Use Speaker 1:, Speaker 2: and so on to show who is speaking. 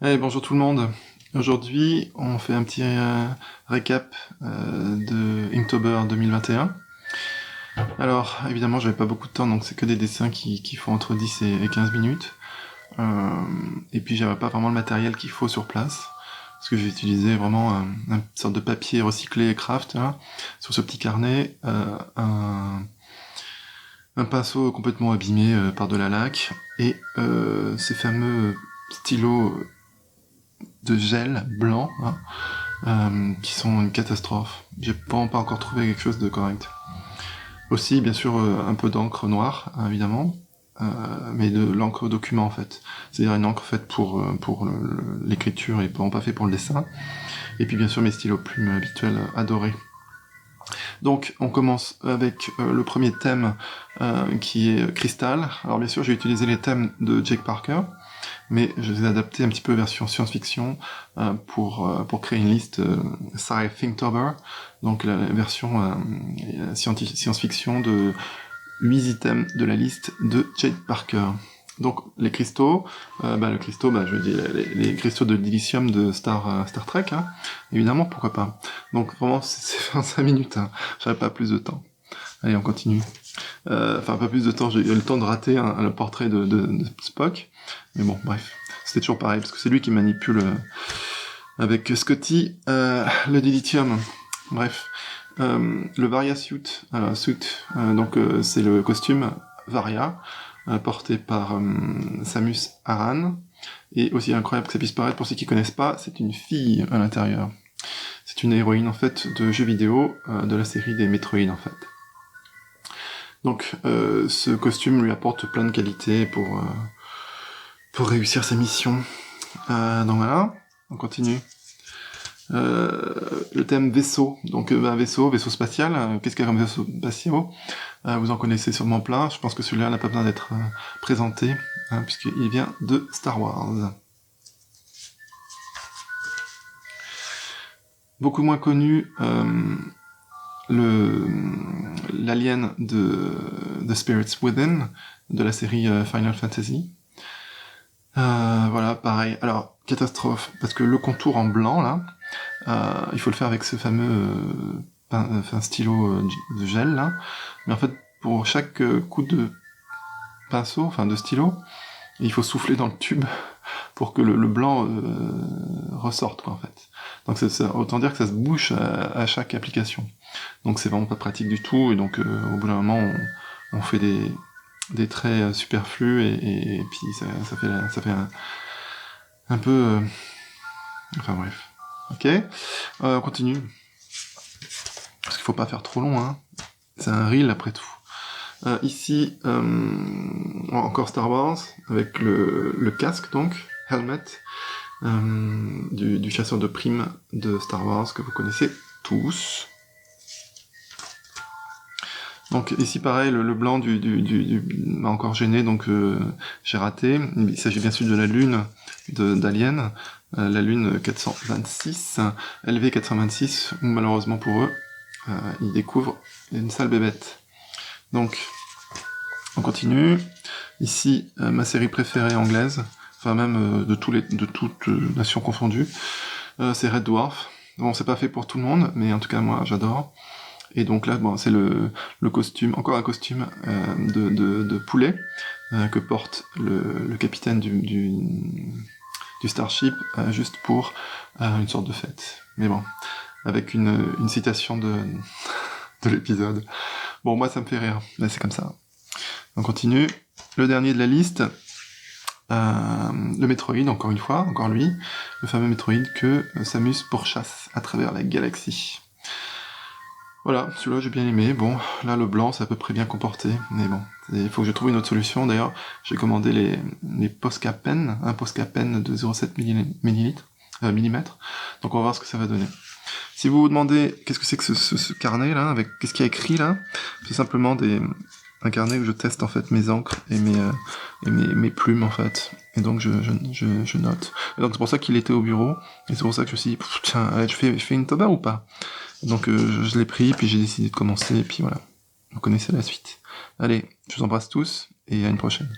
Speaker 1: Hey, bonjour tout le monde. Aujourd'hui, on fait un petit récap de Inktober 2021. Alors, évidemment, j'avais pas beaucoup de temps, donc c'est que des dessins qui font entre 10 et 15 minutes. Et puis, j'avais pas vraiment le matériel qu'il faut sur place, parce que j'ai utilisé vraiment une sorte de papier recyclé craft hein, sur ce petit carnet, un pinceau complètement abîmé par de la laque, et ces fameux stylos de gel blanc, hein, qui sont une catastrophe. J'ai vraiment pas encore trouvé quelque chose de correct. Aussi, bien sûr, un peu d'encre noire, hein, évidemment, mais de l'encre document en fait. C'est-à-dire une encre faite pour l'écriture et pas fait pour le dessin. Et puis bien sûr mes stylos plumes habituels adorés. Donc on commence avec le premier thème qui est Cristal. Alors bien sûr j'ai utilisé les thèmes de Jake Parker, mais je les ai adaptés un petit peu version science-fiction pour créer une liste Sci-Finktober, donc la version science-fiction de 8 items de la liste de Jake Parker. Donc les cristaux, le cristaux, je dis les cristaux de dilithium de Star Trek, hein, évidemment, pourquoi pas. Donc vraiment, c'est 25 minutes, hein, j'avais pas plus de temps. Allez, on continue. Enfin, pas plus de temps, j'ai eu le temps de rater le portrait de Spock, mais bon, bref, c'était toujours pareil, parce que c'est lui qui manipule avec Scotty le dilithium. Bref, le Varia suit, c'est le costume Varia, porté par Samus Aran, et aussi incroyable que ça puisse paraître, pour ceux qui connaissent pas, c'est une fille à l'intérieur. C'est une héroïne en fait de jeux vidéo, de la série des Metroid en fait. Donc ce costume lui apporte plein de qualités pour réussir sa mission. Donc voilà, on continue. Le thème vaisseau, donc vaisseau spatial, qu'est-ce qu'il y a comme vaisseau spatiaux vous en connaissez sûrement plein, je pense que celui-là n'a pas besoin d'être présenté, hein, puisqu'il vient de Star Wars. Beaucoup moins connu, l'alien de The Spirits Within, de la série Final Fantasy. Voilà, pareil. Alors, catastrophe, parce que le contour en blanc, là, il faut le faire avec ce fameux stylo de gel, là. Mais en fait, pour chaque coup de pinceau, enfin de stylo, il faut souffler dans le tube pour que le blanc ressorte, quoi, en fait. Donc autant dire que ça se bouche à chaque application. Donc c'est vraiment pas pratique du tout, et donc au bout d'un moment, on fait des traits superflus, et puis ça fait un peu... enfin bref. Ok, on continue. Parce qu'il faut pas faire trop long, hein. C'est un reel après tout. Ici, encore Star Wars, avec le casque donc, helmet, du chasseur de primes de Star Wars que vous connaissez tous. Donc ici pareil, le blanc m'a encore gêné, donc j'ai raté. Il s'agit bien sûr de la lune d'Alien, la lune 426, LV 426, où malheureusement pour eux, ils découvrent une sale bébête. Donc, on continue. Ici, ma série préférée anglaise, enfin même de toutes nations confondues, c'est Red Dwarf. Bon, c'est pas fait pour tout le monde, mais en tout cas moi j'adore. Et donc là, bon, c'est le costume, encore un costume de poulet que porte le capitaine du Starship, juste pour une sorte de fête. Mais bon, avec une citation de l'épisode. Bon, moi ça me fait rire, mais c'est comme ça. On continue. Le dernier de la liste, le Metroid, encore une fois, encore lui, le fameux Metroid que Samus pourchasse à travers la galaxie. Voilà, celui-là j'ai bien aimé. Bon, là le blanc c'est à peu près bien comporté, mais bon, il faut que je trouve une autre solution. D'ailleurs, j'ai commandé les Posca Pen, un Posca Pen de 0,7 mm. Donc on va voir ce que ça va donner. Si vous vous demandez qu'est-ce que c'est que ce carnet là, avec qu'est-ce qu'il y a écrit là, c'est simplement un carnet où je teste en fait mes encres et mes plumes en fait. Et donc je note. Et donc c'est pour ça qu'il était au bureau, et c'est pour ça que je me suis dit, tiens, allez, je fais une toba ou pas? Donc je l'ai pris, puis j'ai décidé de commencer, et puis voilà. Vous connaissez la suite. Allez, je vous embrasse tous, et à une prochaine.